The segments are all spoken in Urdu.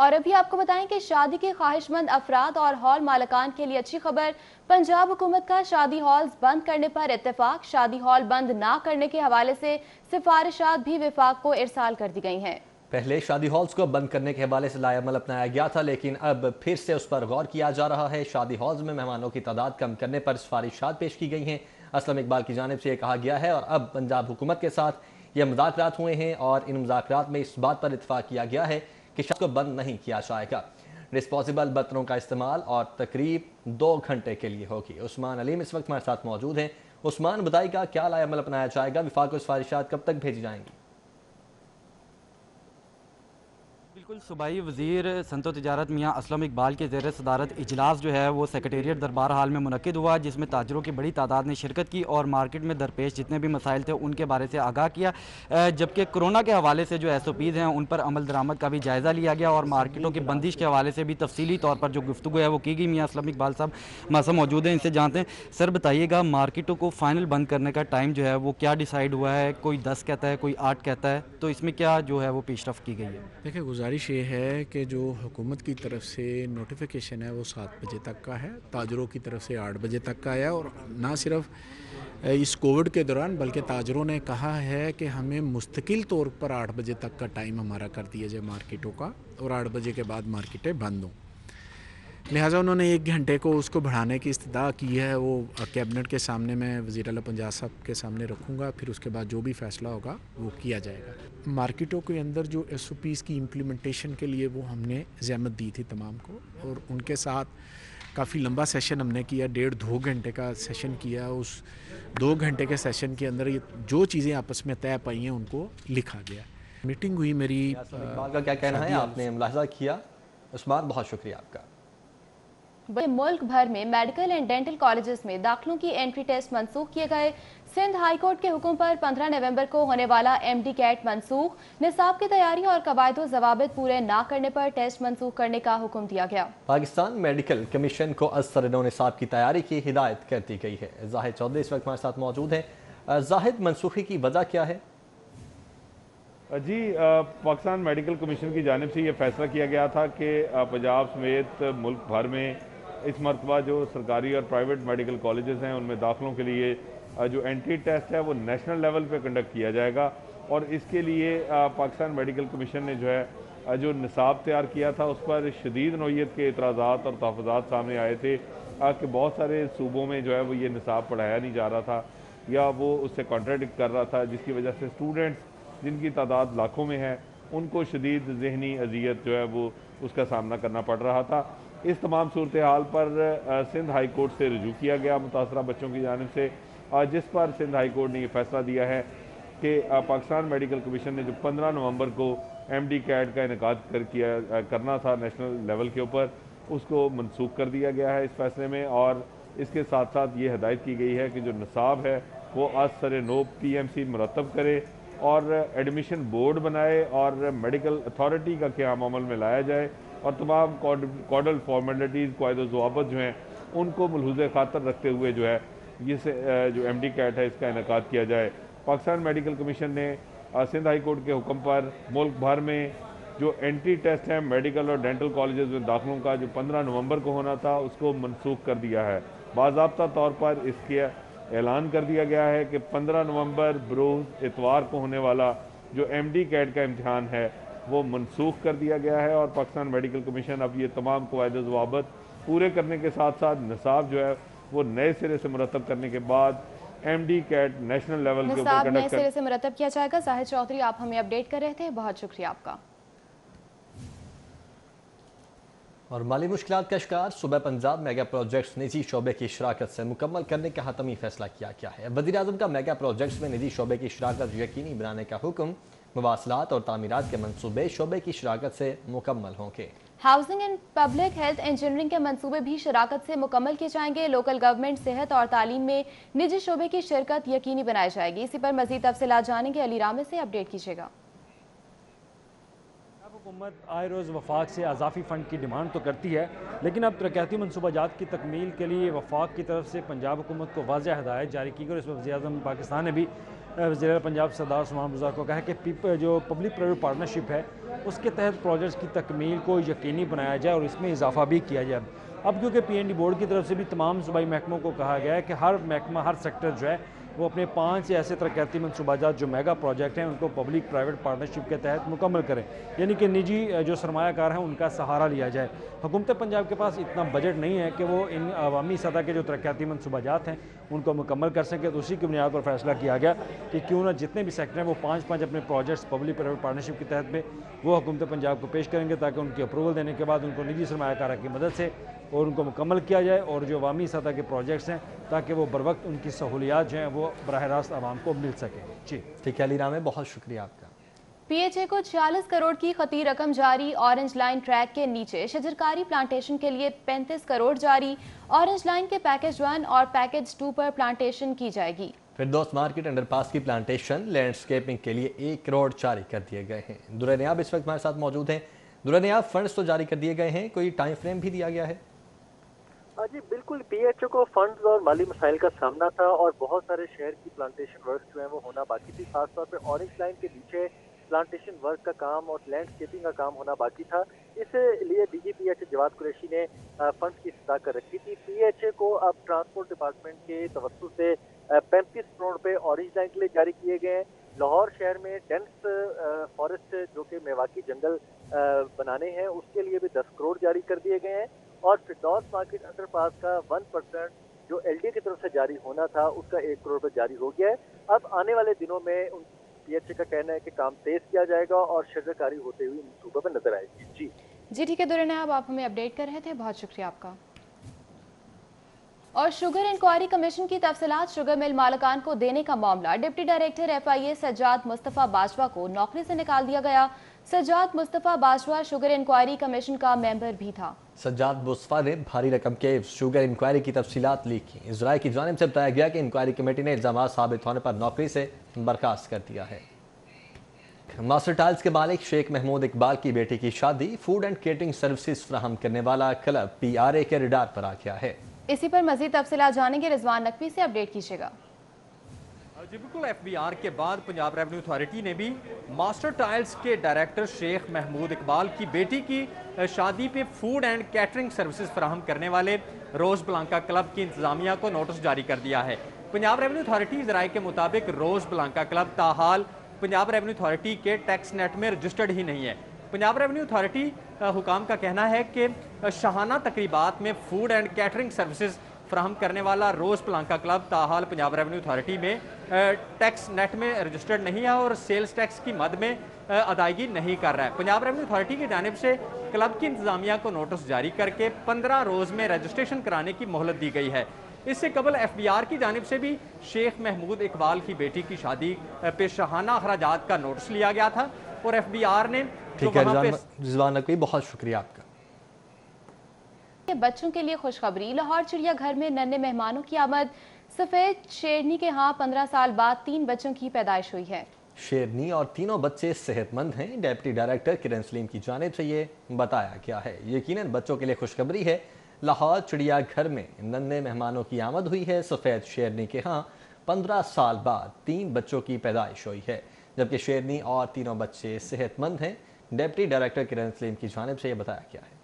اور ابھی آپ کو بتائیں کہ شادی کے خواہشمند افراد اور ہال مالکان کے لیے اچھی خبر، پنجاب حکومت کا شادی ہالز بند کرنے پر اتفاق، شادی ہال بند نہ کرنے کے حوالے سے سفارشات بھی وفاق کو ارسال کر دی گئی ہیں۔ پہلے شادی ہالز کو بند کرنے کے حوالے سے لائے عمل اپنایا گیا تھا، لیکن اب پھر سے اس پر غور کیا جا رہا ہے۔ شادی ہالز میں مہمانوں کی تعداد کم کرنے پر سفارشات پیش کی گئی ہیں۔ اسلم اقبال کی جانب سے یہ کہا گیا ہے اور اب پنجاب حکومت کے ساتھ یہ مذاکرات ہوئے ہیں اور ان مذاکرات میں اس بات پر اتفاق کیا گیا ہے کہ شادی کو بند نہیں کیا جائے گا۔ ڈسپوزیبل برتنوں کا استعمال اور تقریب 2 گھنٹے کے لیے ہوگی۔ عثمان علیم اس وقت ہمارے ساتھ موجود ہیں۔ عثمان، بتائے گا کیا لائے عمل اپنایا جائے گا؟ وفاق کو سفارشات کب تک بھیجی جائیں گی؟ بالکل، صوبائی وزیر صنعت و تجارت میاں اسلم اقبال کے زیر صدارت اجلاس جو ہے وہ سیکریٹریٹ دربار ہال میں منعقد ہوا، جس میں تاجروں کی بڑی تعداد نے شرکت کی اور مارکیٹ میں درپیش جتنے بھی مسائل تھے ان کے بارے سے آگاہ کیا، جبکہ کرونا کے حوالے سے جو SOPs ہیں ان پر عمل درآمد کا بھی جائزہ لیا گیا اور مارکیٹوں کی بندش کے حوالے سے بھی تفصیلی طور پر جو گفتگو ہے وہ کی گئی۔ میاں اسلم اقبال صاحب ہمارے ساتھ موجود ہیں، ان سے جانتے ہیں۔ سر بتائیے گا، مارکیٹوں کو فائنل بند کرنے کا ٹائم جو ہے وہ کیا ڈیسائیڈ ہوا ہے؟ کوئی 10 کہتا ہے، کوئی 8 کہتا ہے، تو اس میں کیا جو ہے وہ پیش رفت کی گئی ہے؟ دیکھیں، گزارش یہ ہے کہ جو حکومت کی طرف سے نوٹیفیکیشن ہے وہ 7 بجے تک کا ہے، تاجروں کی طرف سے 8 بجے تک کا ہے، اور نہ صرف اس کووڈ کے دوران بلکہ تاجروں نے کہا ہے کہ ہمیں مستقل طور پر 8 بجے تک کا ٹائم ہمارا کر دیا جائے مارکیٹوں کا، اور 8 بجے کے بعد مارکیٹیں بند ہوں۔ لہٰذا انہوں نے 1 گھنٹے کو اس کو بڑھانے کی استدعا کی ہے۔ وہ کیبنٹ کے سامنے میں وزیر اعلیٰ پنجاب صاحب کے سامنے رکھوں گا، پھر اس کے بعد جو بھی فیصلہ ہوگا وہ کیا جائے گا۔ مارکیٹوں کے اندر جو SOPs کی امپلیمنٹیشن کے لیے وہ ہم نے زحمت دی تھی تمام کو، اور ان کے ساتھ کافی لمبا سیشن ہم نے کیا، 1.5-2 گھنٹے کا سیشن کیا۔ اس 2 گھنٹے کے سیشن کے اندر جو چیزیں آپس میں طے پائی ہیں ان کو لکھا گیا۔ میٹنگ ہوئی میری۔ اقبال کا کیا کہنا ہے؟ آپ نے ملاحظہ کیا۔ عثمان، بہت شکریہ آپ کا۔ ملک بھر میں میڈیکل اینڈ ڈینٹل کالجز میں داخلوں کی انٹری ٹیسٹ منسوخ کیے گئے۔ سندھ ہائی کورٹ کے حکم پر 15 نومبر کو ہونے والا MD کیٹ منسوخ، نصاب کی تیاری اور قواعد و ضوابط پورے نہ کرنے پر ٹیسٹ منسوخ کرنے کا حکم دیا گیا۔ پاکستان میڈیکل کمیشن کو از سر نو نصاب کی تیاری کی ہدایت کر دی گئی ہے۔ زاہد چودھری اس وقت ہمارے ساتھ موجود ہیں۔ زاہد، منسوخی کی وجہ کیا ہے؟ جی، پاکستان میڈیکل کمیشن کی جانب سے یہ فیصلہ کیا گیا تھا کہ پنجاب سمیت ملک بھر میں اس مرتبہ جو سرکاری اور پرائیویٹ میڈیکل کالجز ہیں ان میں داخلوں کے لیے جو انٹری ٹیسٹ ہے وہ نیشنل لیول پہ کنڈکٹ کیا جائے گا، اور اس کے لیے پاکستان میڈیکل کمیشن نے جو ہے جو نصاب تیار کیا تھا اس پر شدید نوعیت کے اعتراضات اور تحفظات سامنے آئے تھے کہ بہت سارے صوبوں میں جو ہے وہ یہ نصاب پڑھایا نہیں جا رہا تھا یا وہ اس سے کانٹراڈکٹ کر رہا تھا، جس کی وجہ سے اسٹوڈنٹس جن کی تعداد لاکھوں میں ہے ان کو شدید ذہنی اذیت جو ہے وہ اس کا سامنا کرنا پڑ رہا تھا۔ اس تمام صورتحال پر سندھ ہائی کورٹ سے رجوع کیا گیا متاثرہ بچوں کی جانب سے، جس پر سندھ ہائی کورٹ نے یہ فیصلہ دیا ہے کہ پاکستان میڈیکل کمیشن نے جو 15 نومبر کو MD کیٹ کا انعقاد کرنا تھا نیشنل لیول کے اوپر، اس کو منسوخ کر دیا گیا ہے اس فیصلے میں، اور اس کے ساتھ ساتھ یہ ہدایت کی گئی ہے کہ جو نصاب ہے وہ از سر نو PMC مرتب کرے اور ایڈمیشن بورڈ بنائے اور میڈیکل اتھارٹی کا قیام عمل میں لایا جائے، اور تمام کوڈل فارمیلٹیز، قواعد و ضوابط جو ہیں ان کو ملحوظ خاطر رکھتے ہوئے جو ہے جو MD کیٹ ہے اس کا انعقاد کیا جائے۔ پاکستان میڈیکل کمیشن نے سندھ ہائی کورٹ کے حکم پر ملک بھر میں جو انٹری ٹیسٹ ہے میڈیکل اور ڈینٹل کالجز میں داخلوں کا جو 15 نومبر کو ہونا تھا اس کو منسوخ کر دیا ہے۔ باضابطہ طور پر اس کے اعلان کر دیا گیا ہے کہ 15 نومبر بروز اتوار کو ہونے والا جو MD کیٹ کا امتحان ہے وہ منسوخ کر دیا گیا ہے، اور پاکستان میڈیکل کمیشن اب یہ تمام قواعد و ضوابط پورے کرنے کے ساتھ ساتھ نصاب جو ہے وہ نئے سرے سے مرتب کرنے کے بعد MD کیٹ نیشنل لیول کے اوپر نصاب نئے سرے سے مرتب کیا جائے گا۔ زاہد چودھری، آپ ہمیں اپڈیٹ کر رہے تھے، بہت شکریہ آپ کا۔ اور مالی مشکلات کا شکار صوبہ پنجاب میگا پروجیکٹس نجی شعبے کی شراکت سے مکمل کرنے کا حتمی فیصلہ کیا گیا ہے۔ وزیر اعظم کا میگا پروجیکٹس میں نجی شعبے کی شراکت یقینی بنانے کا حکم، مواصلات اور تعمیرات کے منصوبے شعبے کی شراکت سے مکمل ہوں گے۔ Housing and public health engineering کے منصوبے بھی شراکت سے مکمل کیے جائیں گے۔ لوکل گورنمنٹ، صحت اور تعلیم میں نجی شعبے کی شرکت یقینی بنائی جائے گی۔ اسی پر مزید تفصیلات جانیں گے، علی رامے سے اپڈیٹ کیجیے گا۔ حکومت آئے روز وفاق سے اضافی فنڈ کی ڈیمانڈ تو کرتی ہے، لیکن اب ترقیاتی منصوبہ جات کی تکمیل کے لیے وفاق کی طرف سے پنجاب حکومت کو واضح ہدایت جاری کی گئی، اور اس میں وزیر اعظم پاکستان نے بھی وزیر اعظم پنجاب سردار عثمان بزدار کو کہا ہے کہ جو پبلک پرائیویٹ پارٹنرشپ ہے اس کے تحت پروجیکٹس کی تکمیل کو یقینی بنایا جائے اور اس میں اضافہ بھی کیا جائے۔ اب کیونکہ پی این ڈی بورڈ کی طرف سے بھی تمام صوبائی محکموں کو کہا گیا ہے کہ ہر محکمہ ہر سیکٹر جو ہے وہ اپنے 5 ایسے ترقیاتی منصوبہ جات جو میگا پروجیکٹ ہیں ان کو پبلک پرائیویٹ پارٹنرشپ کے تحت مکمل کریں، یعنی کہ نجی جو سرمایہ کار ہیں ان کا سہارا لیا جائے۔ حکومت پنجاب کے پاس اتنا بجٹ نہیں ہے کہ وہ ان عوامی سطح کے جو ترقیاتی منصوبہ جات ہیں ان کو مکمل کر سکے، تو اسی کی بنیاد پر فیصلہ کیا گیا کہ کیوں نہ جتنے بھی سیکٹر ہیں وہ 5 اپنے پروجیکٹس پبلک پرائیویٹ پارٹنرشپ کے تحت میں وہ حکومت پنجاب کو پیش کریں گے، تاکہ ان کی اپروول دینے کے بعد ان کو نجی سرمایہ کاروں کی مدد سے اور ان کو مکمل کیا جائے، اور جو عوامی سطح کے پروجیکٹس ہیں تاکہ وہ بروقت ان کی سہولیات جو ہیں وہ براہ راست عوام کو مل سکیں۔ جی ٹھیک ہے علی رام، بہت شکریہ آپ کا۔ پی ایچ اے کو 46 کروڑ کی خطی رقم جاری، اورنج لائن ٹریک کے نیچے شجرکاری پلانٹیشن کے لیے 35 کروڑ جاری، اورنج لائن کے پیکج 1 اور پیکج 2 پر پلانٹیشن کی جائے گی۔ فردوس مارکیٹ انڈر پاس کی پلانٹیشن لینڈسکیپنگ کے لیے 1 کروڑ جاری کر دیے گئے ہیں۔ درنیاب اس وقت ہمارے ساتھ موجود ہیں۔ درنیاب، فنڈز تو جاری کر دیے گئے ہیں، کوئی ٹائم فریم بھی دیا گیا ہے؟ جی بالکل، پی ایچ او کو فنڈز اور مالی مسائل کا سامنا تھا اور بہت سارے شہر کی پلانٹیشن ورک جو ہیں وہ ہونا باقی تھی، خاص طور پہ اورنج لائن کے نیچے پلانٹیشن ورک کا کام اور لینڈسکیپنگ کا کام ہونا باقی تھا۔ اس لیے D G P H A Jawad Qureshi نے فنڈز کی استدعا کر رکھی تھی۔ پی ایچ اے کو اب ٹرانسپورٹ ڈپارٹمنٹ کے توسط سے 35 کروڑ روپے اورنج لائن کے لیے جاری کیے گئے ہیں۔ لاہور شہر میں ڈینس فارسٹ جو کہ میواکی جنگل بنانے ہیں اس کے لیے بھی 10 کروڑ جاری کر دیے گئے ہیں، اور فردوس مارکیٹ انڈر پاس کا 1% جو ایل ڈی کی طرف سے جاری ہونا تھا اس کا 1 کروڑ روپے جاری ہو گیا ہے۔ اب آنے والے دنوں میں پی ایچ اے کا کہنا ہے کہ کام تیز کیا جائے گا اور شجرکاری ہوتے ہوئے منصوبہ میں نظر آئے گی۔ جی ٹھیک ہے درنیاب، آپ ہمیں اپڈیٹ کر رہے تھے، بہت شکریہ آپ کا۔ اور شوگر انکوائری کمیشن کی تفصیلات شوگر مل مالکان کو دینے کا معاملہ، ڈپٹی ڈائریکٹر ایف آئی اے سجاد مصطفیٰ باجوہ کو نوکری سے نکال دیا گیا۔ سجاد مصطفیٰ باجوہ شوگر انکوائری کمیشن کا ممبر بھی تھا۔ سجاد مصطفیٰ نے بھاری رقم کے شوگر انکوائری کی تفصیلات لیک کی۔ ذرائع کی جانب سے بتایا گیا کہ انکوائری کمیٹی نے الزامات ثابت ہونے پر نوکری سے برخاست کر دیا ہے۔ ماسٹر ٹائلز کے مالک شیخ محمود اقبال کی بیٹی کی شادی فوڈ اینڈ کیٹرنگ سروسز فراہم کرنے والا کلب پی آر اے کے ریڈار پر آ گیا ہے۔ اسی پر مزید تفصیلات جانیں گے، رضوان نقوی سے اپڈیٹ کیجیے گا۔ جی بالکل، ایف بی آر کے بعد پنجاب ریونیو اتھارٹی نے بھی ماسٹر ٹائلز کے ڈائریکٹر شیخ محمود اقبال کی بیٹی کی شادی پہ فوڈ اینڈ کیٹرنگ سروسز فراہم کرنے والے روز بلانکا کلب کی انتظامیہ کو نوٹس جاری کر دیا ہے۔ پنجاب ریونیو اتھارٹی ذرائع کے مطابق روز Blanca club تاحال Punjab revenue authority کے ٹیکس نیٹ میں رجسٹرڈ ہی نہیں ہے۔ پنجاب ریونیو اتھارٹی حکام کا کہنا ہے کہ شاہانہ تقریبات میں فوڈ اینڈ کیٹرنگ سروسز فراہم کرنے والا روز Blanca club تاحال Punjab revenue authority میں ٹیکس نیٹ میں رجسٹرڈ نہیں ہے اور سیلز ٹیکس کی مد میں ادائیگی نہیں کر رہا ہے۔ پنجاب ریونیو اتھارٹی کی جانب سے کلب کی انتظامیہ کو نوٹس جاری کر کے 15 روز میں رجسٹریشن کرانے کی مہلت دی گئی ہے۔ اس سے قبل ایف بی آر کی جانب سے بھی شیخ محمود اقبال کی بیٹی کی شادی پہ شاہانہ اخراجات کا نوٹس لیا گیا تھا اور ایف بی آر نے ٹھیک ہے رضوان نقوی، بہت شکریہ آپ کا۔ بچوں کے لیے خوشخبری، لاہور چڑیا گھر میں ننھے مہمانوں کی آمد، سفید شیرنی کے ہاں 15 سال بعد 3 بچوں کی پیدائش ہوئی ہے۔ شیرنی اور تینوں بچے صحت مند ہیں۔ ڈیپٹی ڈائریکٹر کرن سلیم کی جانب سے یہ بتایا گیا ہے۔ یقیناً بچوں کے لیے خوشخبری ہے، لاہور چڑیا گھر میں ننھے مہمانوں کی آمد ہوئی ہے۔ سفید شیرنی کے ہاں 15 سال بعد 3 بچوں کی پیدائش ہوئی ہے، جبکہ شیرنی اور تینوں بچے صحت مند ہیں۔ ڈیپٹی ڈائریکٹر کرن سلیم کی جانب سے یہ بتایا گیا ہے۔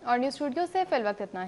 اور نیوز اسٹوڈیو سے فی الوقت اتنا ہی۔